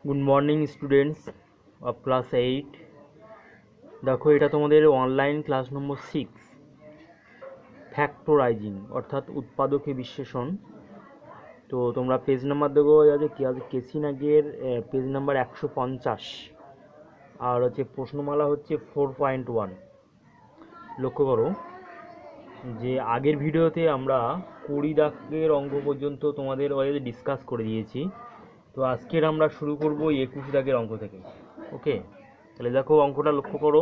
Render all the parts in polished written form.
Good morning students of class 8। দেখো, এটা তোমাদের অনলাইন ক্লাস নম্বর 6, ফ্যাক্টরাইজিং অর্থাৎ উৎপাদকে বিশ্লেষণ। তো তোমরা পেজ নাম্বার দেখো, আছে কি আছে, কেসি নাগের পেজ নাম্বার 150, আর হচ্ছে প্রশ্নমালা হচ্ছে 4.1। লক্ষ্য করো যে আগের ভিডিওতে আমরা 20 দাগের অঙ্ক পর্যন্ত তোমাদের ডিসকাস করে দিয়েছি। তো আজকের আমরা শুরু করব 21 দাগের অঙ্ক থেকে। ওকে, তাহলে দেখো অঙ্কটা লক্ষ্য করো।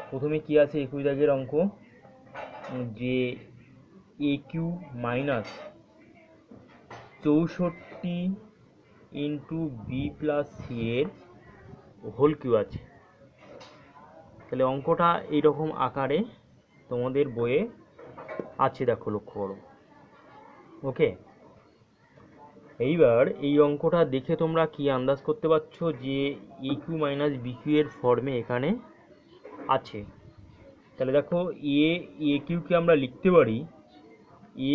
প্রথমে কি আছে 21 দাগের অঙ্ক, যে a Q minus 64 into b plus c এর হোল কিউ আছে। তাহলে অঙ্কটা এইরকম আকারে তোমাদের বইয়ে আছে, দেখো লক্ষ্য করো। ওকে, এইবার এই অঙ্কটা দেখে তোমরা কি আন্দাজ করতে পারছো যে a Q minus b cube এর ফর্মে এখানে আছে। তাহলে দেখো এ কিউকে আমরা লিখতে পারি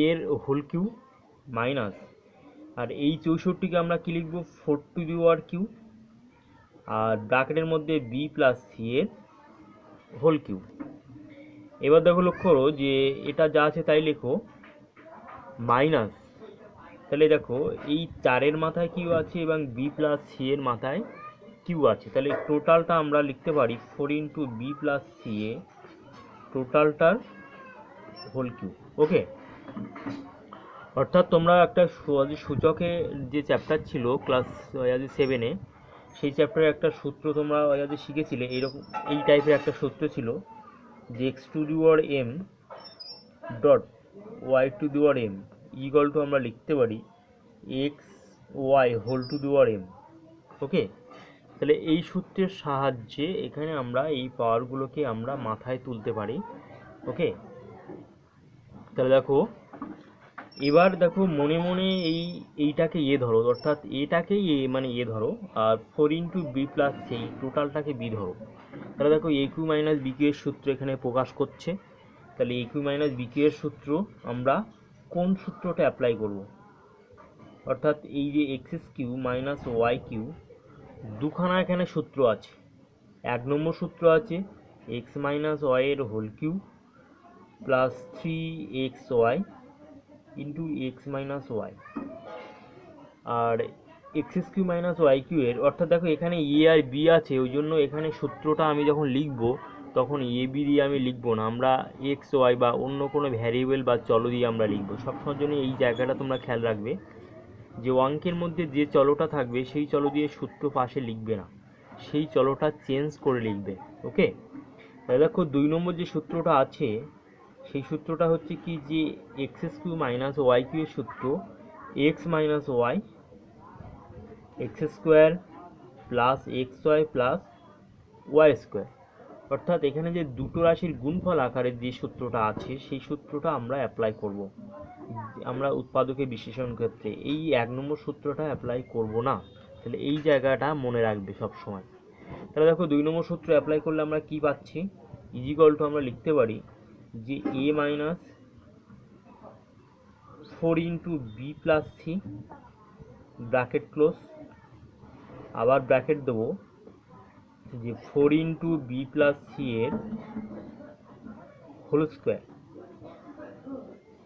এর হোল কিউ মাইনাস, আর এই 64কে আমরা কি লিখবো 4 টু দি পাওয়ার কিউ, আর ব্র্যাকেটের মধ্যে বি প্লাস সি এর হোল কিউ। এবার দেখো লক্ষ্য করো যে এটা যা আছে তাই লেখো মাইনাস। তাহলে দেখো এই 4-এর মাথায় কিউ আছে এবং বি প্লাস সি এর মাথায় কিউ আছে। তাহলে টোটালটা আমরা লিখতে পারি 4 ইন্টু বি প্লাস সি এ, টোটালটার হোল কিউ। ওকে, অর্থাৎ তোমরা একটা সূচকে যে চ্যাপ্টার ছিল ক্লাস 7-এ, সেই চ্যাপ্টারের একটা সূত্র তোমরা শিখেছিলে। এইরকম এই টাইপের একটা সূত্র ছিল যে x to the power m dot y to the power m equal to আমরা লিখতে পারি x y whole to the power m. Okay, তাহলে এই সূত্রের সাহায্যে এখানে আমরা এই পাওয়ারগুলোকে আমরা মাথায় তুলতে পারি। ওকে, তাহলে দেখো এবার দেখো মনে মনে এইটাকে এ ধরো, অর্থাৎ এটাকেই এ মানে এ ধরো, আর 4 ইন্টু বি প্লাস সেই টোটালটাকে বি ধরো। তাহলে দেখো এ কিউ মাইনাস বি কিউ এর সূত্র এখানে প্রকাশ করছে। তাহলে এ কিউ মাইনাস বি কিউ এর সূত্র আমরা কোন সূত্রটা অ্যাপ্লাই করব, অর্থাৎ এই যে x Q minus y q দুখানা এখানে সূত্র আছে। 1 নম্বর সূত্র আছে এক্স মাইনাস ওয়াই এর whole q plus 3xy into x minus y, আর x Q minus y Q এর, অর্থাৎ দেখো এখানে এ আর বি আছে, ওই জন্য এখানে সূত্রটা আমি যখন লিখব তখন এ বি দিয়ে আমি লিখবো না, আমরা এক্স ওয়াই বা অন্য কোনো ভ্যারিয়েবল বা চলো দিয়ে আমরা লিখবো। সবসময়ের জন্য এই জায়গাটা তোমরা খেয়াল রাখবে যে অঙ্কের মধ্যে যে চলটা থাকবে সেই চলো দিয়ে সূত্র পাশে লিখবে না, সেই চলটা চেঞ্জ করে লিখবে। ওকে, তাহলে দেখো 2 নম্বর যে সূত্রটা আছে সেই সূত্রটা হচ্ছে কি, যে x Q minus y Q এর সূত্র x minus y x square plus x y plus y square. অর্থাৎ এখানে যে দুটো রাশির গুণফল আকারের যে সূত্রটা আছে সেই সূত্রটা আমরা অ্যাপ্লাই করব আমরা উৎপাদকে বিশ্লেষণ ক্ষেত্রে। এই 1 নম্বর সূত্রটা অ্যাপ্লাই করব না। তাহলে এই জায়গাটা মনে রাখবে সব সময়। তাহলে দেখো 2 নম্বর সূত্র অ্যাপ্লাই করলে আমরা কি পাচ্ছি, ইজিক্যাল টু আমরা লিখতে পারি যে a minus 4 into b plus c bracket close, আবার ব্র্যাকেট দেবো যে 4 ইন্টু বি প্লাস সি এর হোল স্কোয়ার,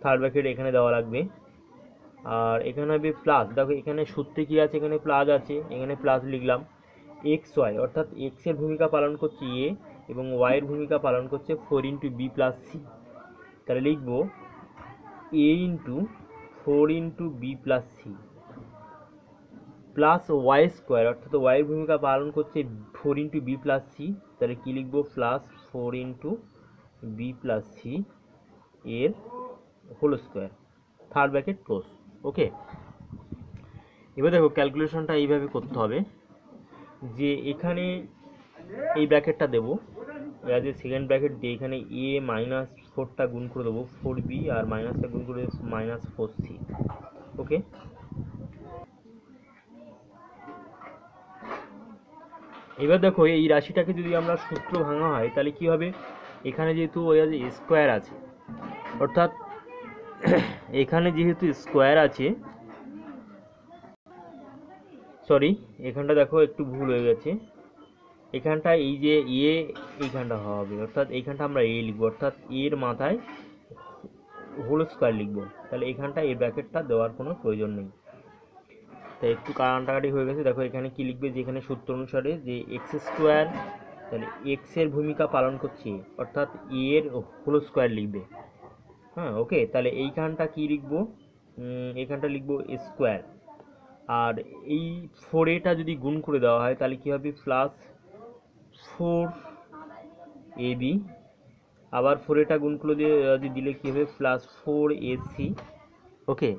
থার্ড ব্র্যাকেট এখানে দেওয়া লাগবে, আর এখানে হবে প্লাস। দেখো এখানে সূত্রে কি আছে, এখানে প্লাস আছে, এখানে প্লাস লিখলাম। এক্স ওয়াই অর্থাৎ এক্স এর ভূমিকা পালন করছে এ এবং ওয়াই এর ভূমিকা পালন করছে 4 ইন্টু বি প্লাস সি। তাহলে লিখবো a into 4 into b plus c plus y square, অর্থাৎ ওয়াই এর ভূমিকা পালন করছে 4 ইন্টু বি প্লাস সি। তাহলে কি লিখবো plus 4 into b plus c এর whole square, third bracket close. Okay, এবার দেখো ক্যালকুলেশনটা এইভাবে করতে হবে যে এখানে এই ব্র্যাকেটটা দেবো, যে সেকেন্ড ব্র্যাকেট দিয়ে এখানে এ মাইনাস 4টা গুণ করে দেবো 4b, আর মাইনাসটা গুণ করে মাইনাস 4c। ওকে, এবার দেখো এই রাশিটাকে যদি আমরা সূত্র ভাঙা হয় তাহলে কি হবে, এখানে যেহেতু স্কোয়ার আছে, অর্থাৎ এখানে যেহেতু স্কোয়ার আছে সরি, এখানটা দেখো একটু ভুল হয়ে গেছে। এখানটা এই যে এ, এইখানটা হবে, অর্থাৎ এইখানটা আমরা এ লিখবো, অর্থাৎ এর মাথায় হোল স্কোয়ার লিখবো। তাহলে এখানটা এই ব্র্যাকেটটা দেওয়ার কোনো প্রয়োজন নেই। তাই একটু কাটাকাটি হয়ে গেছে। দেখো এখানে কি লিখবে, যেখানে সূত্র অনুসারে যে এক্স স্কোয়ার, তাহলে এক্স এর ভূমিকা পালন করছে, অর্থাৎ এ এর হোল স্কোয়ার লিখবে। হ্যাঁ, ওকে। তাহলে এইখানটা কি লিখবো, এখানটা লিখবো স্কোয়ার। আর এই 4a যদি গুণ করে দেওয়া হয় তাহলে কি হবে, প্লাস 4ab, আবার 4a গুণ করে দিয়ে যদি দিলে কি হবে, প্লাস 4ac। ওকে,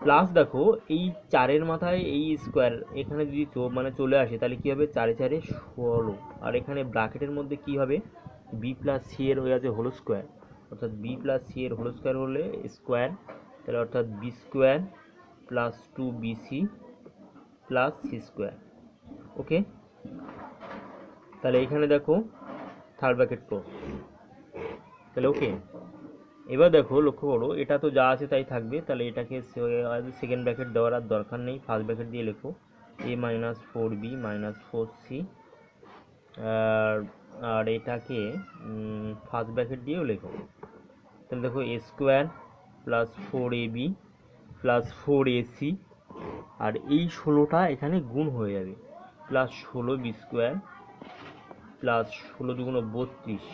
প্লাস দেখো এই 4-এর মাথায় এই স্কোয়ার এখানে যদি মানে চলে আসে তাহলে কি হবে, 4-এ 16, আর এখানে ব্র্যাকেটের মধ্যে কি হবে, বি প্লাস সি এর হয়ে আছে হোল স্কোয়ার, অর্থাৎ বি প্লাস সি এর হোল স্কোয়ার হলে স্কোয়ার, তাহলে অর্থাৎ b square plus 2bc plus c square. Okay, তাহলে এখানে দেখো থার্ড ব্র্যাকেট ক্লোজ। তাহলে ওকে, এবার দেখো লক্ষ্য করো, এটা তো যা আছে তাই থাকবে, তাহলে এটাকে সেকেন্ড ব্র্যাকেট দেওয়ার আর দরকার নেই, ফার্স্ট ব্র্যাকেট দিয়ে লেখো a minus 4b minus 4c, আর এটাকে ফার্স্ট ব্র্যাকেট দিয়েও লেখো। তাহলে দেখো a square plus 4ab plus 4ac, আর এই 16টা এখানে গুণ হয়ে যাবে, প্লাস 16b স্কোয়ার প্লাস 16 দুগুণ 32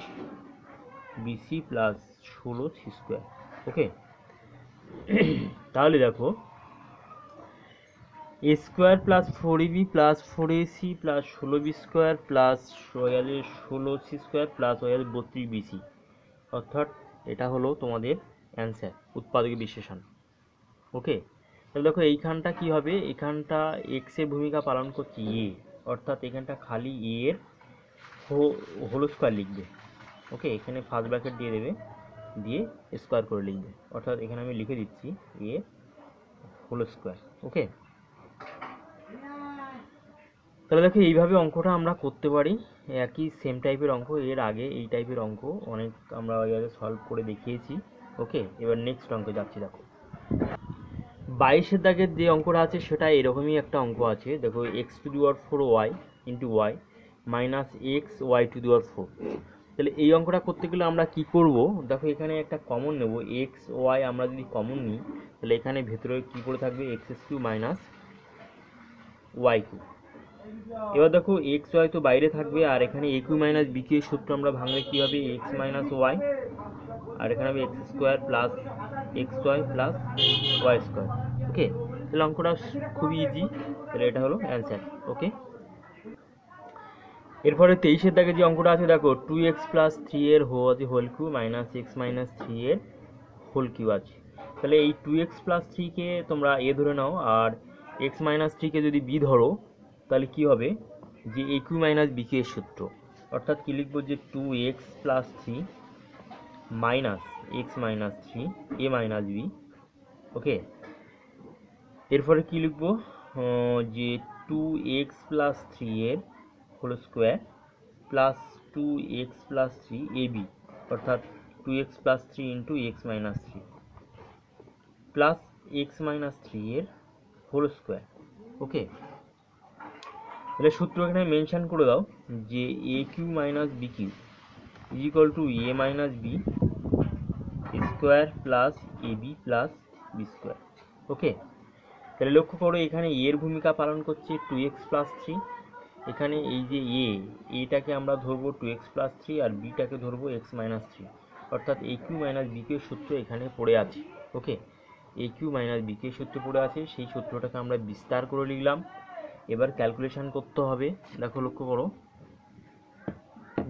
b c plus 16 c square. Okay, তাহলে দেখো a square plus 4ab plus 4ac plus 16b square plus 16 c square plus 32bc, অর্থাৎ এটা হলো তোমাদের অ্যান্সার, উৎপাদক বিশ্লেষণ। ওকে, তাহলে দেখো এইখানটা কি হবে, এখানটা এক্স এর ভূমিকা পালন করছে এ, অর্থাৎ এখানটা খালি এ এর হোল স্কোয়ার লিখবে। ওকে, এখানে ফার্স্ট ব্র্যাকেট দিয়ে দেবে, দিয়ে স্কোয়ার করে লিখবে, অর্থাৎ এখানে আমি লিখে দিচ্ছি এ হোল স্কোয়ার। ওকে, তাহলে দেখো এইভাবে অঙ্কটা আমরা করতে পারি, একই সেম টাইপের অঙ্ক, এর আগে এই টাইপের অঙ্ক অনেক আমরা আগে সলভ করে দেখিয়েছি। ওকে, এবার নেক্সট অঙ্কে যাচ্ছি। দেখো 22-এর দাগের যে অঙ্কটা আছে সেটা এরকমই একটা অঙ্ক আছে। দেখো x to the power 4y into y minus x y to the power 4। তাহলে এই অঙ্কটা করতে গেলে আমরা কি করব, দেখো এখানে একটা কমন নেব, এক্স ওয়াই আমরা যদি কমন নিই তাহলে এখানে ভেতরে কি করে থাকবে, x Q minus y cube. এবার দেখো এক্স ওয়াই তো বাইরে থাকবে, আর এখানে a Q minus b cube এর সূত্র আমরা ভাঙলে কি হবে, এক্স মাইনাস ওয়াই, আর এখানে হবে x square plus x y plus y square. Okay, তাহলে অঙ্কটা খুবই ইজি, তাহলে এটা হলো অ্যান্সার। ওকে, এরপরে 23-এর দাগে যে অঙ্কটা আছে, দেখো 2x প্লাস 3 এর whole cube minus x minus 3 এর হোল কিউ আছে। তাহলে এই 2x প্লাস 3-কে তোমরা এ ধরে নাও, আর এক্স মাইনাস 3-কে যদি বি ধরো, তাহলে কি হবে, যে a Q minus b cube এর সূত্র, অর্থাৎ কি লিখবো, যে 2x plus 3 minus x minus 3 a minus b. Okay, এরপরে কি লিখবো, যে 2x প্লাস 3 এর whole square plus 2x plus 3 a b, অর্থাৎ 2x plus 3 into x minus 3 plus x minus 3 এর হোল স্কোয়ার। ওকে, তাহলে সূত্র এখানে মেনশন করে দাও, যে a Q minus b q is equal to a minus b square plus a b plus b square. Okay, তাহলে লক্ষ্য করো এখানে এর ভূমিকা পালন করছে 2x প্লাস 3, এখানে এই যে এটাকে আমরা ধরবো 2x প্লাস 3 আর বিটাকে ধরবো x মাইনাস 3, অর্থাৎ এ কিউ মাইনাস বি কিউ সূত্র এখানে পড়ে আছে। ওকে, এ কিউ মাইনাস বি কিউ সূত্র পড়ে আছে, সেই সূত্রটাকে আমরা বিস্তার করে লিখলাম। এবার ক্যালকুলেশন করতে হবে। দেখো লক্ষ্য করো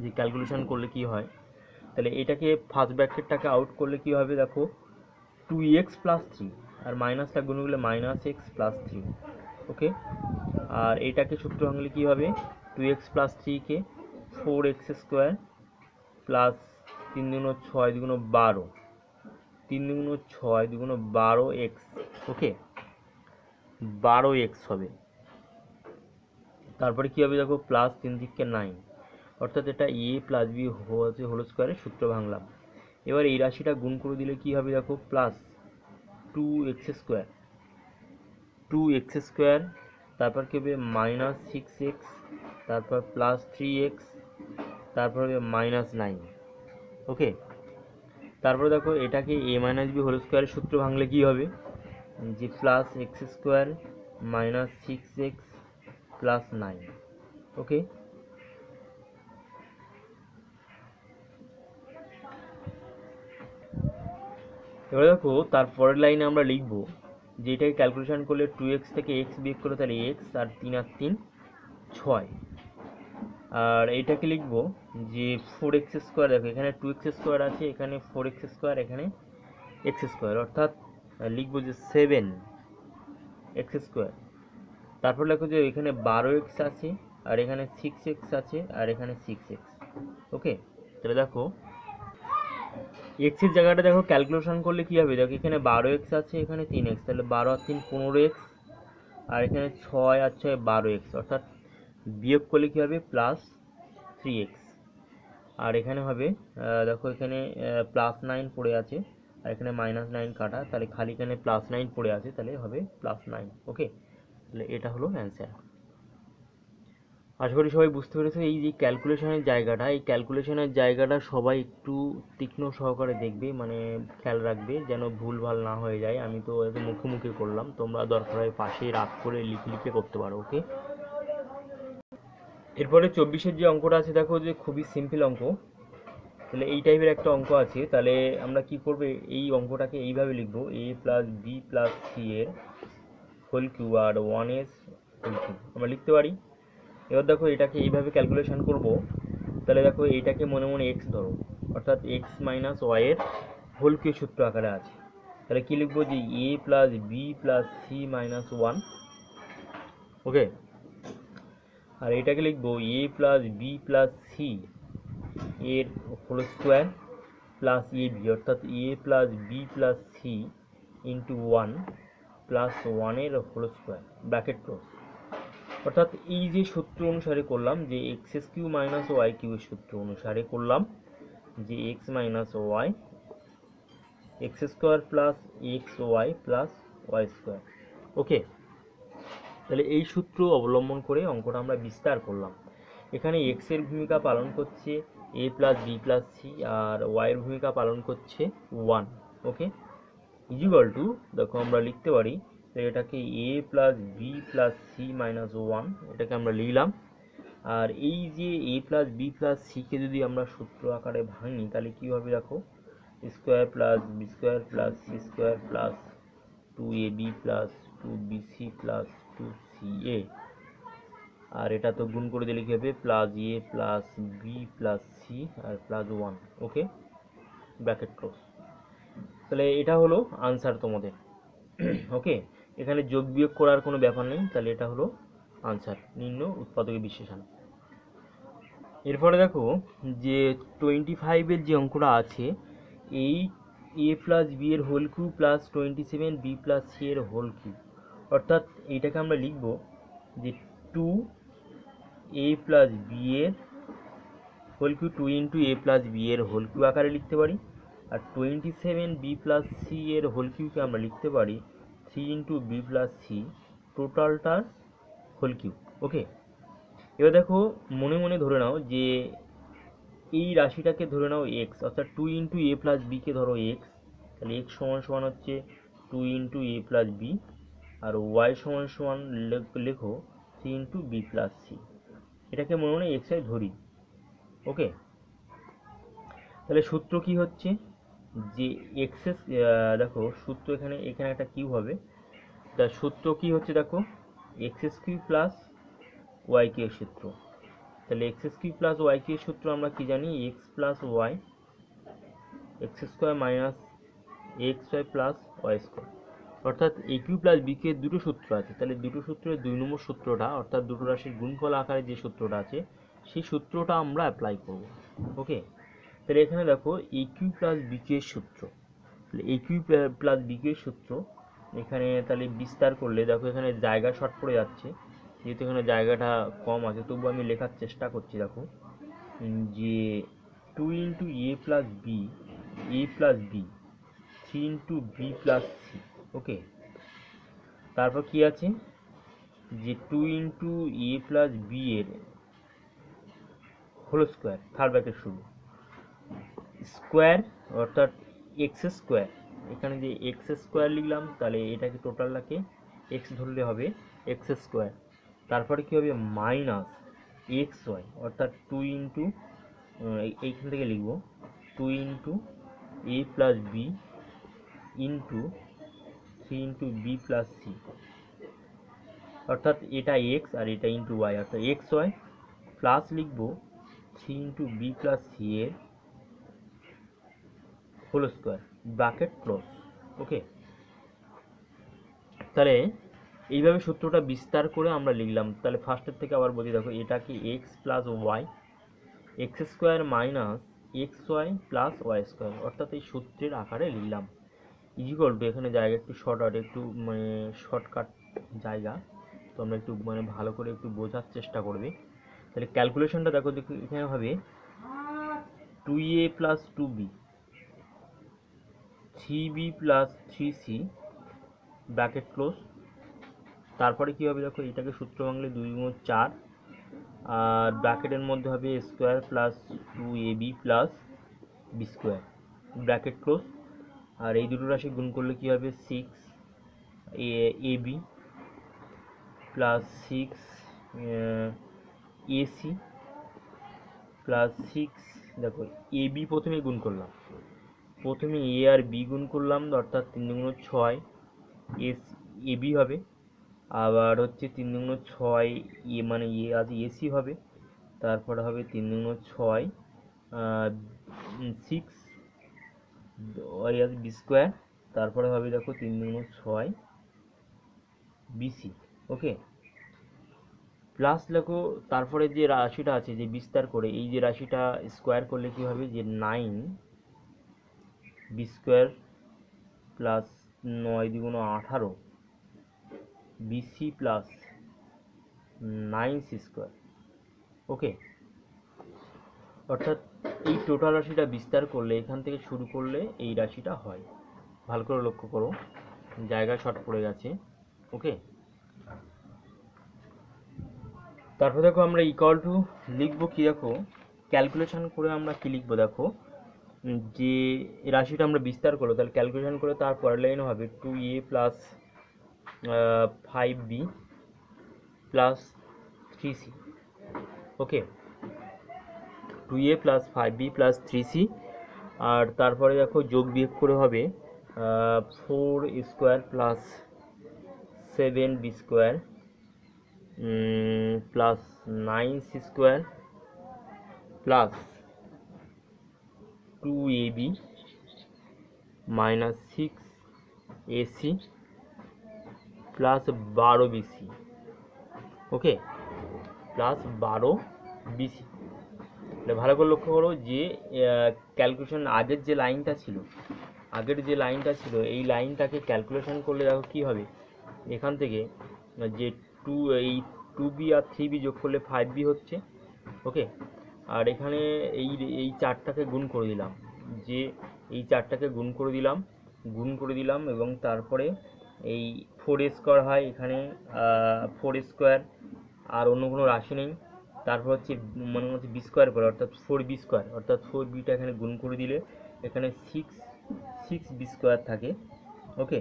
যে ক্যালকুলেশন করলে কি হয়, তাহলে এটাকে ফার্স্ট ব্র্যাকেটটাকে আউট করলে কি হবে, দেখো 2x প্লাস 3 আর মাইনাসটা গুণ করলে মাইনাস এক্স প্লাস 3। ওকে, আর এটাকে সূত্র ভাঙলে কী হবে, 2x plus 3-কে 4x square plus 3 দুগুণ 6 দুগুণ 12, 3 দুগুণ 6 দুগুণ 12x। ওকে, 12x হবে। তারপরে কী হবে, দেখো প্লাস 3 দিককে 9, অর্থাৎ এটা এ প্লাস বি হোল স্কোয়ারের সূত্র ভাঙলাম। এবার এই রাশিটা গুণ করে দিলে কি হবে, দেখো প্লাস 2x স্কোয়ার তারপর কি হবে -6x, তারপর +3x, তারপর হবে -9। ওকে, তারপর দেখো এটাকে a মাইনাস বি হোল স্কোয়ারের সূত্র ভাঙলে কি হবে, যে +x² -6x +9। ওকে, এবার দেখো তারপরের লাইনে আমরা লিখবো যে এটাকে ক্যালকুলেশন করলে 2x থেকে x বিয়োগ করে তাহলে x, আর 3 আর 3 6। আর এইটাকে লিখবো যে 4x², দেখো এখানে 2x² আছে, এখানে 4x², এখানে x², অর্থাৎ লিখবো যে 7x²। তারপর লেখো যে এখানে 12x আছে, আর এখানে 6x আছে, আর এখানে 6x। ওকে, তাহলে দেখো x এর জায়গাটা দেখো ক্যালকুলেশন করলে কি হবে, দেখো এখানে 12x আছে, এখানে 3x, তাহলে 12 আর 3 15x, আর এখানে 6 আর 6 12x, অর্থাৎ বিয়োগ করলে কি হবে +3x। আর এখানে হবে দেখো এখানে +9 পড়ে আছে, আর এখানে -9 কাটা, তাহলে খালি এখানে +9 পড়ে আছে, তাহলে হবে +9। ওকে, তাহলে এটা হলো অ্যান্সার। আশা করি সবাই বুঝতে পেরেছো। এই যে ক্যালকুলেশনের জায়গাটা, এই ক্যালকুলেশনের জায়গাটা সবাই একটু তীক্ষ্ণ সহকারে দেখবে, মানে খেয়াল রাখবে যেন ভুল ভাল না হয়ে যায়। আমি তো একদম মুখে মুখে করলাম, তোমরা দরকার হয় পাশেই রাগ করে লিখে লিখে করতে পারো। ওকে, এরপরে 24-এর যে অঙ্কটা আছে দেখো যে খুবই সিম্পল অঙ্ক। তাহলে এই টাইপের একটা অঙ্ক আছে, তাহলে আমরা কি করব, এই অঙ্কটাকে এইভাবে লিখবো, a + b + c এর হোল কিউব আর 1s হোল কিউব আমরা লিখতে পারি। এবার দেখো এটাকে এইভাবে ক্যালকুলেশন করব, তাহলে দেখো এইটাকে মনে মনে x ধরো, অর্থাৎ x - y এর হোল কিউব সূত্র আকারে আছে। তাহলে কি লিখবো, যে a + b + c - 1। ওকে, আর এটাকে লিখবো a + b + c এর হোল স্কোয়ার প্লাস ab, অর্থাৎ a + b + c × 1 + 1 এর হোল স্কোয়ার ব্র্যাকেট ক্লোজ। অর্থাৎ এই যে সূত্র অনুসারে করলাম, যে x³ - y³ এর সূত্র অনুসারে করলাম, যে x - y x² + xy + y²। ওকে, তাহলে এই সূত্র অবলম্বন করে অঙ্কটা আমরা বিস্তার করলাম। এখানে x এর ভূমিকা পালন করছে a + b + c, R y এর ভূমিকা পালন করছে 1। ওকে, ইকুয়াল টু, দেখো আমরা লিখতে পারি, তো এটাকে a + b + c - 1 এটাকে আমরা লিখলাম। আর এই যে a + b + c কে যদি আমরা সূত্র আকারে ভাঙি, তাহলে কি হবে, দেখো square + b² + c² + 2ab + 2bc + 2ca, আর এটা তো গুণ করে দিলে কি হবে, +a + b + c R +1। Okay, bracket close. তাহলে এটা হলো আনসার তোমাদের। ওকে, এখানে যোগ বিয়োগ করার কোনো ব্যাপার নেই, তাহলে এটা হলো আনসার, নির্ণয় উৎপাদক বিশ্লেষণ। এরপরে দেখো যে 25-এর যে অঙ্কটা আছে, এই a + b এর whole cube plus 27b + c এর হোল কিউব, অর্থাৎ এইটাকে আমরা লিখব যে 2a + b এর হোল কিউব, 2 × a + b এর হোল কিউব আকারে লিখতে পারি। আর 27b + c এর হোল কিউবকে আমরা লিখতে পারি 3 × b + c টোটালটার হোল কিউব। ওকে, এবার দেখো মনে মনে ধরে নাও যে এই রাশিটাকে ধরে নাও x, অর্থাৎ 2 × a + b কে ধরো x, তাহলে x = হচ্ছে 2 × a + b, আর y = লেখো 3 × b + c। এটাকে মনে মনে x ধরি। ওকে, তাহলে সূত্র কি হচ্ছে, যে x দেখো সূত্র এখানে একটা কিউব হবে, তার সূত্র কি হচ্ছে, দেখো x³ + y³ এর সূত্র। তাহলে x³ + y³ এর সূত্র আমরা কি জানি, x + y x² - xy + y²। অর্থাৎ a³ + b³ এর দুটো সূত্র আছে, তাহলে দুটো সূত্রের 2 নম্বর সূত্রটা, অর্থাৎ দুটো রাশির গুণফল আকারে যে সূত্রটা আছে, সেই সূত্রটা আমরা অ্যাপ্লাই করব। ওকে, তাহলে এখানে দেখো a³ + b³ এর সূত্র, তাহলে a³ + b³ এর সূত্র এখানে তাহলে বিস্তার করলে দেখো এখানে জায়গা শর্ট পড়ে যাচ্ছে, যেহেতু এখানে জায়গাটা কম আছে, তবু আমি লেখার চেষ্টা করছি। দেখো যে 2 × a + b, a + b, 3 × b + c। ওকে, তারপর কি আছে, যে 2 ইন্টু এ প্লাস বি এর হোল স্কোয়ার, থার্ড ব্র্যাকেট শুরু, স্কোয়ার অর্থাৎ এক্স স্কোয়ার, এখানে যে এক্স স্কোয়ার লিখলাম তাহলে এটাকে টোটালটাকে এক্স ধরলে হবে এক্স স্কোয়ার, তারপরে কী হবে মাইনাস এক্স ওয়াই অর্থাৎ 2 ইন্টু, এইখান থেকে লিখব 2 into a plus b into 3 into b plus c, অর্থাৎ এটা এক্স আর এটা ইন্টু ওয়াই, অর্থাৎ এক্স ওয়াই প্লাস লিখব 3 ইন্টু বি প্লাস সি এর whole square, bracket close. Okay, তাহলে এইভাবে সূত্রটা বিস্তার করে আমরা লিখলাম। তাহলে ফার্স্টের থেকে আবার বলি, দেখো এটা কি x plus y, x square minus x y plus y square, অর্থাৎ এই সূত্রের আকারে লিখলাম। ইজিকল টু, এখানে জায়গা একটু একটু মানে শর্টকাট জায়গা, তো আমরা একটু মানে ভালো করে একটু বোঝার চেষ্টা করবে। তাহলে ক্যালকুলেশনটা দেখো, এখানে হবে 2a plus 2b, 3b plus 3c bracket close, তারপরে কী হবে দেখো, এটাকে সূত্র ভাঙলে 2 গুণ 4, আর ব্র্যাকেটের মধ্যে হবে square plus 2ab plus b square bracket close, আর এই দুটো রাশি গুণ করলে কী হবে 6ab প্লাস 6ac প্লাস 6, দেখো ab প্রথমে গুণ করলাম, প্রথমে এ আর বি গুণ করলাম, অর্থাৎ 3 গুণ 6 ab হবে, আবার হচ্ছে 3 গুণ 6 এ মানে এ আজ এসি হবে, তারপরে হবে 3 গুণ 6 6 ওয়াই আজ বি স্কোয়ার, তারপরে হবে দেখো 3 গুণ 6 বিসি। ওকে, প্লাস দেখো তারপরে যে রাশিটা আছে যে বিস্তার করে, এই যে রাশিটা স্কোয়ার করলে কি হবে যে 9 বি স্কোয়ার প্লাস 9 দ্বিগুণ 18 বিসি প্লাস 9 সি স্কোয়ার। ওকে, অর্থাৎ এই টোটাল রাশিটা বিস্তার করলে এখান থেকে শুরু করলে এই রাশিটা হয়। ভালো করে লক্ষ্য করো, জায়গা শর্ট পড়ে গেছে। ওকে, তারপর দেখো আমরা ইকুয়াল টু লিখবো কি, দেখো ক্যালকুলেশন করে আমরা কি লিখবো, দেখো যে রাশিটা আমরা বিস্তার করলো, তাহলে ক্যালকুলেশন করে তার পরের লাইনে হবে 2a plus 5b plus 3c। ওকে, 2a plus 5b plus 3c, আর তারপরে দেখো যোগ বিয়োগ করে হবে 4 square plus 7b square plus 9c square plus 2ab minus 6ac plus 12bc। ওকে, প্লাস 12bc। তাহলে ভালো করে লক্ষ্য করো যে ক্যালকুলেশন আগের যে লাইনটা ছিল, এই লাইনটাকে ক্যালকুলেশন করলে দেখো কী হবে, এখান থেকে যে এই 2b আর 3b যোগ করলে 5b হচ্ছে। ওকে, আর এখানে এই চারটাকে গুণ করে দিলাম, যে এই চারটাকে গুণ করে দিলাম এবং তারপরে এই 4 স্কোয়ার হয়, এখানে 4 স্কোয়ার আর অন্য কোনো রাশি নেই, তারপর হচ্ছে মনে হচ্ছে বি স্কোয়ার পরে, অর্থাৎ 4b স্কোয়ার, অর্থাৎ 4bটা এখানে গুণ করে দিলে এখানে 6b স্কোয়ার থাকে। ওকে,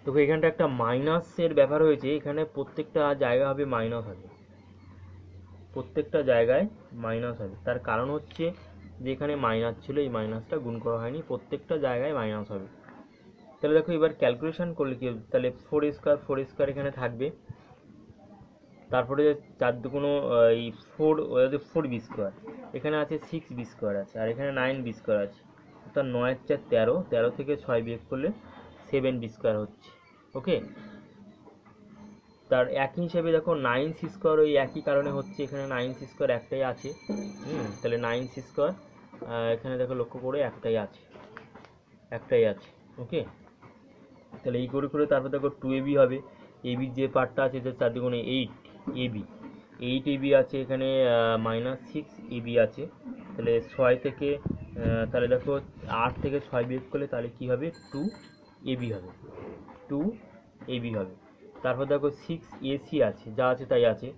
তো এখানটা একটা মাইনাসের ব্যাপার হয়েছে, এখানে প্রত্যেকটা জায়গা হবে মাইনাস হবে, প্রত্যেকটা জায়গায় মাইনাস হবে। তার কারণ হচ্ছে যে এখানে মাইনাস ছিল, এই মাইনাসটা গুণ করা হয়নি, প্রত্যেকটা জায়গায় মাইনাস হবে। তাহলে দেখো এবার ক্যালকুলেশন করলে কি, তাহলে 4 স্কোয়ার এখানে থাকবে, তারপরে 4 দুগুণ এই 4b স্কোয়ার, এখানে আছে 6b স্কোয়ার আছে, আর এখানে 9b স্কোয়ার আছে, অর্থাৎ 9 আর 4 13, 13 থেকে 6 বিয়োগ করলে 7b স্কোয়ার হচ্ছে। ওকে, তার একই হিসেবে দেখো 9c স্কোয়ার ওই একই কারণে হচ্ছে, এখানে 9c স্কোয়ার একটাই আছে, তাহলে 9c স্কোয়ার এখানে দেখো লক্ষ্য করে একটাই আছে। ওকে, তাহলে এই করে তারপর দেখো 2ab হবে, এবি যে পার্টটা আছে যে 4 দুগুণে 8ab আছে, এখানে মাইনাস 6ab আছে, তাহলে 6 থেকে তাহলে দেখো 8 থেকে 6 বিয়োগ করলে তাহলে কি হবে 2ab হবে, 2 এবি হবে। তারপর দেখো 6AC আছে, যা আছে তাই আছে।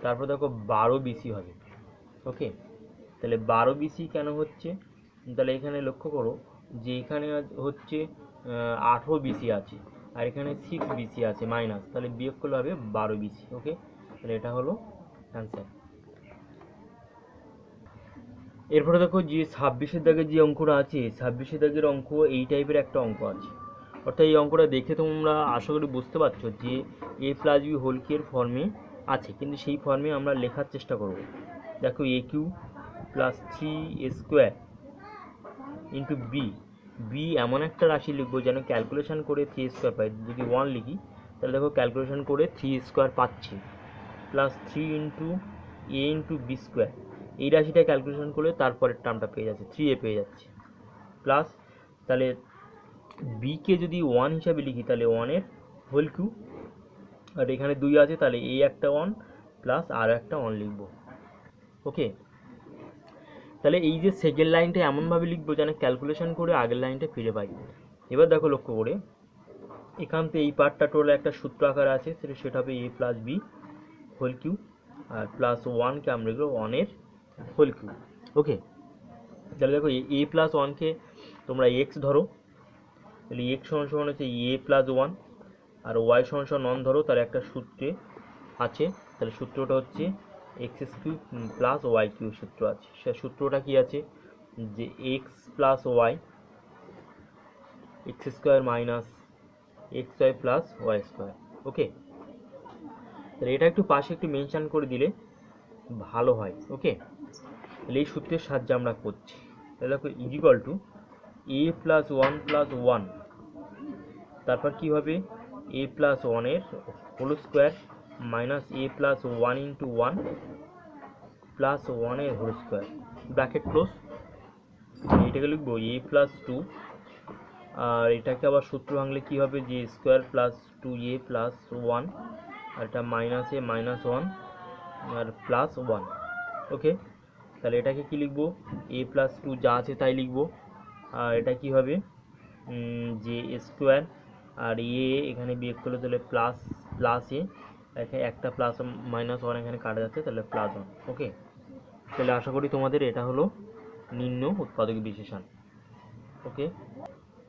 তারপর দেখো 12BC হবে। ওকে, তাহলে 12BC কেন হচ্ছে, তাহলে এখানে লক্ষ্য করো যে এখানে হচ্ছে 18BC আছে, আর এখানে 6BC আছে মাইনাস, তাহলে বিয়োগ করলে হবে 12BC। ওকে, তাহলে এটা হলো অ্যান্সার। এরপরে দেখো যে 26-এর দাগের যে অঙ্কটা আছে, 26-এর দাগের অঙ্ক এই টাইপের একটা অঙ্ক আছে। অর্থাৎ এই অঙ্কটা দেখে তোমরা আশা করি বুঝতে পারছো যে a+b হোল কিউবের ফর্মে আছে, কিন্তু সেই ফর্মে আমরা লেখার চেষ্টা করব। দেখো a³ + 3a² ইন্টু বি এমন একটা রাশি লিখবো যেন ক্যালকুলেশন করে 3² পাই। যদি 1 লিখি তাহলে দেখো ক্যালকুলেশন করে 3² পাচ্ছি, plus 3 into a into b², এই রাশিটা ক্যালকুলেশন করলে তারপরের টার্মটা পেয়ে যাচ্ছে, 3a পেয়ে যাচ্ছে, প্লাস তাহলে বিকে যদি 1 হিসাবে লিখি তাহলে 1-এর হোল কিউব, আর এখানে 2 আছে তাহলে a একটা 1 প্লাস আর একটা 1 লিখব। ওকে, তাহলে এই যে সেকেন্ড লাইনটা এমনভাবে লিখবো যেন ক্যালকুলেশন করে আগের লাইনটা ফিরে পাই। এবার দেখো লক্ষ্য করে এখান থেকে এই পার্টটা টোটাল একটা সূত্র আকার আছে, সেটা হবে a+b হোল কিউব, আর প্লাস 1কে আমরা লিখবো 1-এর হোল কিউব। ওকে, তাহলে দেখো a+1কে তোমরা x ধরো, তাহলে x সমান হচ্ছে a+1, আর y সমান 1 ধরো, তার একটা সূত্রে আছে, তাহলে সূত্রটা হচ্ছে x³ + y³ সূত্র আছে। সে সূত্রটা কি আছে যে x + y x² - xy + y²। ওকে, তাহলে এটা একটু পাশে একটু মেনশন করে দিলে ভালো হয়। ওকে, তাহলে এই সূত্রের সাহায্যে আমরা করছি। তাহলে দেখো ইজিক্যাল টু a+1 + 1, তারপর কি হবে a+1-এর whole square minus a+1 into 1 plus 1-এর হোল স্কোয়ার, ব্র্যাকেট ক্লোজ। এটাকে লিখবো a+2, আর এটাকে আবার সূত্র ভাঙলে কি হবে যে স্কোয়ার প্লাস 2a প্লাস 1, আর এটা মাইনাস a মাইনাস 1 আর প্লাস 1। ওকে, তাহলে এটাকে কি লিখবো a+2 যা আছে তাই লিখবো, আর এটা কি হবে যে স্কোয়ার, আর এখানে বিয়োগ করলে তাহলে প্লাস এ, এখানে একটা প্লাস মাইনাস 1 এখানে কাটা যাচ্ছে, তাহলে +1। ওকে, তাহলে আশা করি তোমাদের এটা হলো নির্ণয় উৎপাদক বিশেষণ। ওকে,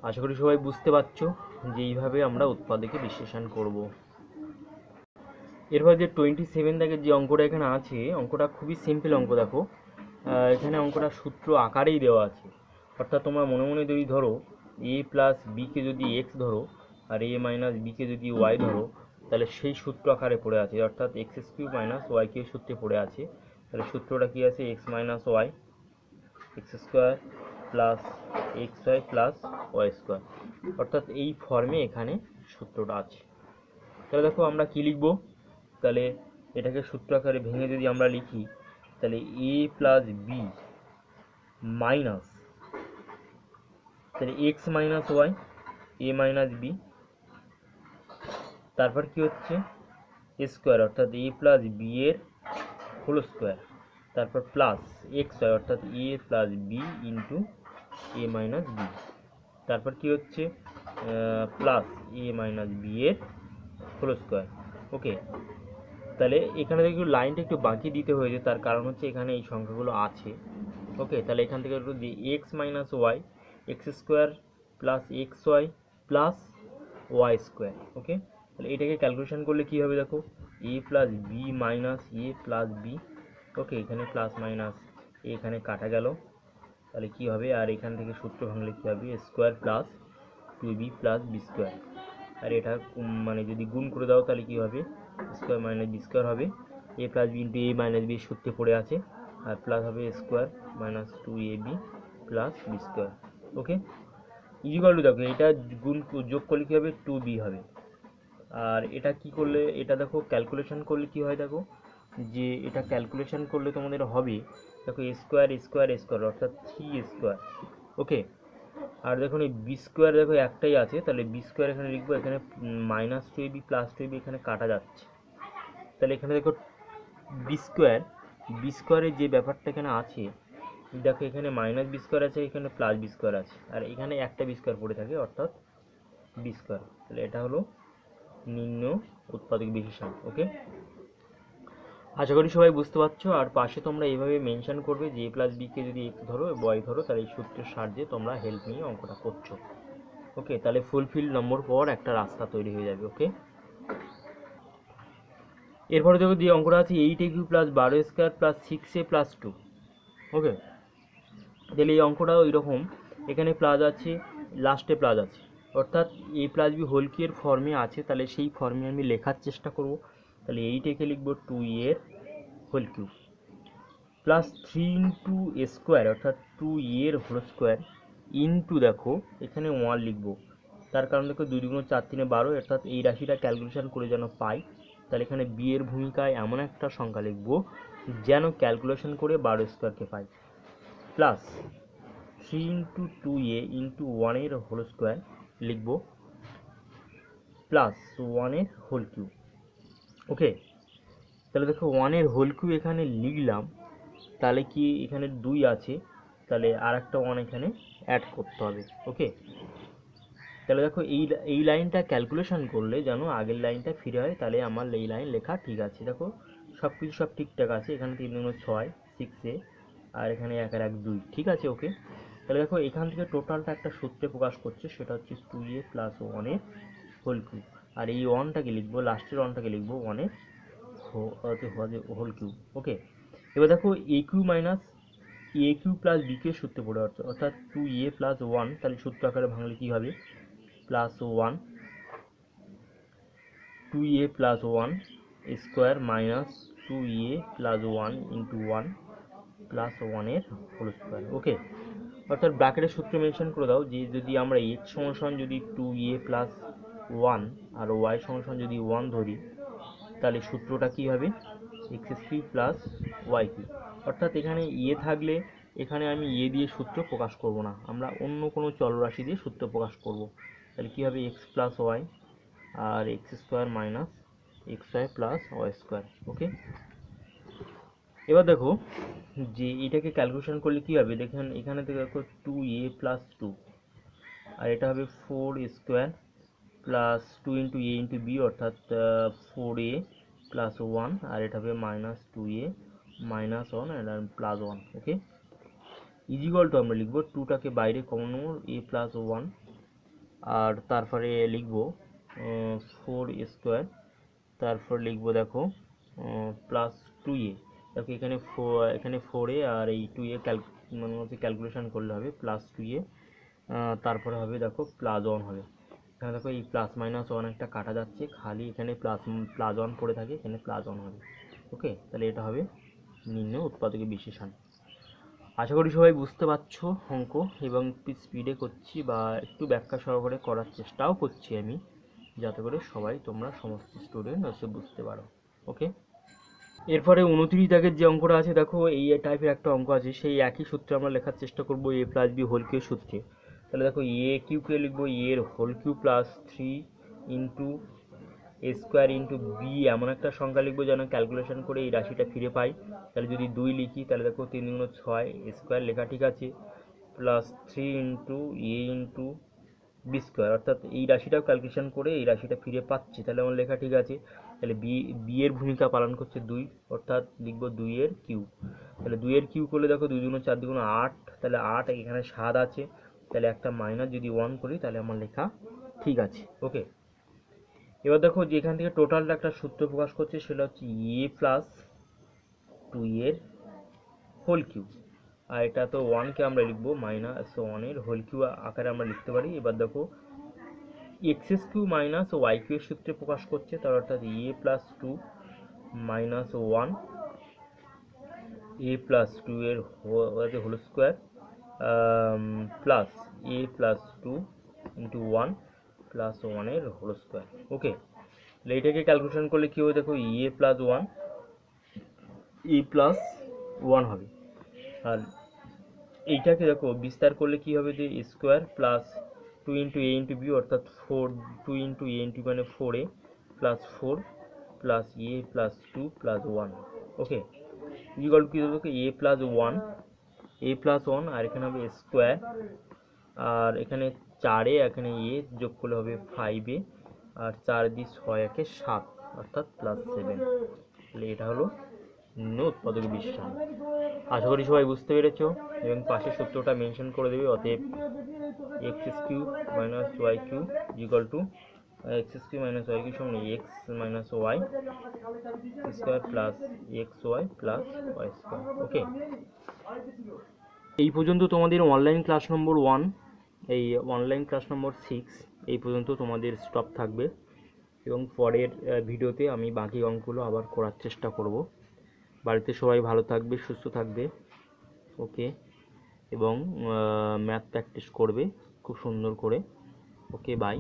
আশা করি সবাই বুঝতে পারছো যে এইভাবে আমরা উৎপাদকে বিশ্লেষণ করব। এরপর যে 27 দাগের যে অঙ্কটা এখানে আছে, অঙ্কটা খুবই সিম্পল অঙ্ক। দেখো এখানে অঙ্কটা সূত্র আকারেই দেওয়া আছে, অর্থাৎ তোমরা মনে মনে যদি ধরো a+b কে যদি x ধরো আর a - b কে যদি y ধরো, তাহলে সেই সূত্র আকারে পড়ে আছে, অর্থাৎ x³ - y³ সূত্রে পড়ে আছে। তাহলে সূত্রটা কি আছে x - y x² plus xy plus y², অর্থাৎ এই ফর্মে এখানে সূত্রটা আছে। তাহলে দেখো আমরা কি লিখব, তাহলে এটাকে সূত্র আকারে ভেঙে যদি আমরা লিখি তাহলে a+b মাইনাস, তাহলে x - y a - b, তারপর কি হচ্ছে স্কোয়ার অর্থাৎ a+b এর হোল স্কোয়ার, তারপর প্লাস xy অর্থাৎ a+b ইন্টু a - b, তারপর কি হচ্ছে প্লাস a - b এর হোল স্কোয়ার। ওকে, তাহলে এখানে একটু লাইনটা একটু বাকি দিতে হয়েছে, তার কারণ হচ্ছে এখানে এই সংখ্যাগুলো আছে। ওকে, তাহলে এখান থেকে একটু দিই x - y x² plus xy plus y²। ওকে, তাহলে এটাকে ক্যালকুলেশন করলে কি হবে, দেখো a+b মাইনাস a+b। ওকে, এখানে প্লাস মাইনাস এখানে কাটা গেল, তাহলে কি হবে, আর এখান থেকে সূত্র ভাঙলে কি হবে square plus 2b plus b², আর এটা মানে যদি গুণ করে দাও তাহলে কি হবে স্কোয়ার মাইনাস b² হবে, a+b ইন্টু a - b সূত্রে পড়ে আছে, আর প্লাস হবে square minus 2ab plus b²। ওকে, ইজিক্যাল টু দেখো এটা গুণ যোগ করলে কি হবে 2b হবে, আর এটা কি করলে এটা দেখো ক্যালকুলেশন করলে কি হয়, দেখো যে এটা ক্যালকুলেশন করলে তোমাদের হবে দেখো স্কোয়ার স্কোয়ার স্কোয়ার অর্থাৎ 3 স্কোয়ার। ওকে, আর দেখুন এই b² দেখো একটাই আছে, তাহলে b² এখানে লিখবো, এখানে মাইনাস 2ab প্লাস 2ab এখানে কাটা যাচ্ছে, তাহলে এখানে দেখো b² যে ব্যাপারটা এখানে আছে, দেখো এখানে মাইনাস b² আছে, এখানে প্লাস b² আছে, আর এখানে একটা b² পড়ে থাকে অর্থাৎ b², তাহলে এটা হলো নিম্ন উৎপাদক বিশেষণ। ওকে, আশা করি সবাই বুঝতে পারছো। আর পাশে তোমরা এইভাবে মেনশন করবে যে এ প্লাস বিকে যদি এক্স ধরো ওয়াই ধরো, তাহলে এই সূত্রের সাহায্যে তোমরা হেল্প নিয়ে অঙ্কটা করছো। ওকে, তাহলে ফুলফিল নম্বর পর একটা রাস্তা তৈরি হয়ে যাবে। ওকে, এরপরে দেখো যে অঙ্কটা আছে 8a cube plus 12 square plus 6a plus 2। Okay, তাহলে এই অঙ্কটাও এরকম, এখানে প্লাস আছে, লাস্টে প্লাস আছে, অর্থাৎ a plus B whole Q এর ফর্মে আছে, তাহলে সেই ফর্মে আমি লেখার চেষ্টা করব। তাহলে 8a লিখবো 2a এর হোল কিউব প্লাস 3 ইন্টু এ স্কোয়ার অর্থাৎ 2a এর হোল স্কোয়ার ইন্টু দেখো এখানে 1 লিখবো, তার কারণ দেখো 2 2 4 3 12, অর্থাৎ এই রাশিটা ক্যালকুলেশন করে যেন পাই, তাহলে এখানে বি এর ভূমিকায় এমন একটা সংখ্যা লিখবো যেন ক্যালকুলেশন করে 12 স্কোয়ারকে পাই, প্লাস 3 ইন্টু 2a ইন্টু 1 এর হোল স্কোয়ার লিখবো প্লাস 1 এর হোল কিউব। ওকে, তাহলে দেখো 1 এর হোল কিউব এখানে লিখলাম, তাহলে কি এখানে 2 আছে, তাহলে আর একটা 1 এখানে অ্যাড করতে হবে। ওকে, তাহলে দেখো এই লাইনটা ক্যালকুলেশন করলে যেন আগের লাইনটা ফিরে হয়, তাহলে আমার এই লাইন লেখা ঠিক আছে। দেখো সব কিছু সব ঠিকঠাক আছে, এখানে 3 2 6 6a আর এখানে 1 আর 1 2, ঠিক আছে। ওকে, তাহলে দেখো এখান থেকে টোটালটা একটা সূত্রে প্রকাশ করছে, সেটা হচ্ছে 2a প্লাস 1 এর হোল কিউব, আর এই 1টাকে লিখবো, লাস্টের 1টাকে লিখবো 1 এর হোল কিউব। ওকে, এবার দেখো এ কিউ মাইনাস এ কিউ প্লাস বি কিউ সূত্রে পড়ে যাচ্ছে, অর্থাৎ 2a প্লাস 1, তাহলে সূত্র আকারে ভাঙলে কী হবে, plus 1 2a plus 1 square minus 2a plus 1 into 1 plus 1 এর হোল স্কোয়ার। ওকে, অর্থাৎ ব্র্যাকেটের সূত্র মেনশন করে দাও যে যদি আমরা এক্স সমান যদি 2a প্লাস 1 আর ওয়াই সমান যদি 1 ধরি, তাহলে সূত্রটা কী হবে, x cube plus y cube, অর্থাৎ এখানে এ থাকলে এখানে আমি এ দিয়ে সূত্র প্রকাশ করব না, আমরা অন্য কোনো চলরাশি দিয়ে সূত্র প্রকাশ করব। তাহলে কী হবে, এক্স প্লাস ওয়াই আর x square minus x y plus y square. Okay, এবার দেখো যে এটাকে ক্যালকুলেশন করলে কী হবে, দেখেন এখানে থেকে দেখো 2a প্লাস 2 আর এটা হবে 4 square plus 2 into A into B, অর্থাৎ 4a প্লাস 1 আর এটা হবে মাইনাস 2a মাইনাস 1 আর প্লাস 1। ওকে, ইজিকল টু আমরা লিখবো 2টাকে বাইরে কমন নেব, a প্লাস 1 আর তারপরে লিখবো 4 স্কোয়ার, তারপর লিখবো দেখো প্লাস 2a, দেখো এখানে 4a আর এই 2a মানে হচ্ছে ক্যালকুলেশন করলে হবে প্লাস 2a, তারপরে হবে দেখো প্লাস 1 হবে, এখানে দেখো এই প্লাস মাইনাস 1 একটা কাটা যাচ্ছে, খালি এখানে প্লাস 1 পড়ে থাকে, এখানে প্লাস 1 হবে। ওকে, তাহলে এটা হবে নিম্ন উৎপাদকের বিশেষণ। আশা করি সবাই বুঝতে পারছো অঙ্ক, এবং স্পিডে করছি বা একটু ব্যাখ্যা সহকারে করার চেষ্টাও করছি আমি, যাতে করে সবাই তোমরা সমস্ত স্টুডেন্ট হচ্ছে বুঝতে পারো। ওকে, এরপরে 29 দাগের যে অঙ্কটা আছে, দেখো এই টাইপের একটা অঙ্ক আছে, সেই একই সূত্রে আমরা লেখার চেষ্টা করব এ প্লাস বি হোল কিউ সূত্রে। তাহলে দেখো এ কিউকে লিখবো এর হোল কিউ প্লাস 3 ইন্টু এ স্কোয়ার ইন্টু বি, এমন একটা সংখ্যা লিখবো যেন ক্যালকুলেশন করে এই রাশিটা ফিরে পাই। তাহলে যদি 2 লিখি, তাহলে দেখো 3 2 6 স্কোয়ার লেখা ঠিক আছে, plus 3 into A into B square, অর্থাৎ এই রাশিটাও ক্যালকুলেশন করে এই রাশিটা ফিরে পাচ্ছি, তাহলে আমার লেখা ঠিক আছে। তাহলে বি এর ভূমিকা পালন করছে 2, অর্থাৎ লিখবো 2 এর কিউ। তাহলে 2 এর কিউ করলে দেখো 2 2 4 2 8, তাহলে 8 এখানে 7 আছে, তাহলে একটা মাইনাস যদি 1 করি তাহলে আমার লেখা ঠিক আছে। ওকে, এবার দেখো যে এখান থেকে টোটালটা একটা সূত্র প্রকাশ করছে, সেটা হচ্ছে এ প্লাস 2 এর হোল কিউ, আর এটা তো 1কে আমরা লিখবো মাইনাস 1 এর হোল কিউ আকারে আমরা লিখতে পারি। এবার দেখো x Q minus y Q এর সূত্রে প্রকাশ করছে, তার অর্থাৎ a plus 2 minus 1 a plus 2 এর হোল স্কোয়ার প্লাস এ প্লাস 2 ইন্টু 1 প্লাস 1 এর হোল স্কোয়ার। ওকে, তাহলে এটাকে ক্যালকুলেশন করলে কী হবে, দেখো এ প্লাস 1 এ প্লাস 1 হবে, আর এইটাকে দেখো বিস্তার করলে কি হবে, যে square plus 2 into A into B, অর্থাৎ 2 ইন্টু এ ইন্টু মানে 4a plus 4 plus A plus 2 plus 1। Okay, equal to কী হবে, এ প্লাস 1 আর এখানে হবে স্কোয়ার, আর এখানে 4a এখানে এ যোগ করলে হবে 5a আর 4 দিয়ে 6 একে 7 অর্থাৎ +7। তাহলে এটা হলো নিম্ন উৎপাদক বিশ্রাম। আশা করি সবাই বুঝতে পেরেছো এবং পাশে সূত্রটা মেনশন করে দেবে। অতএব x³ minus y³ equal to x³ minus y³ সমান x minus y square plus xy plus y square. Okay, এই পর্যন্ত তোমাদের অনলাইন ক্লাস নম্বর 1, এই অনলাইন ক্লাস নম্বর 6 এই পর্যন্ত তোমাদের স্টপ থাকবে এবং পরের ভিডিওতে আমি বাকি অঙ্কগুলো আবার করার চেষ্টা করব। বাড়িতে সবাই ভালো থাকবে, সুস্থ থাকবে। ওকে, এবং ম্যাথ প্র্যাকটিস করবে খুব সুন্দর করে। ওকে, বাই।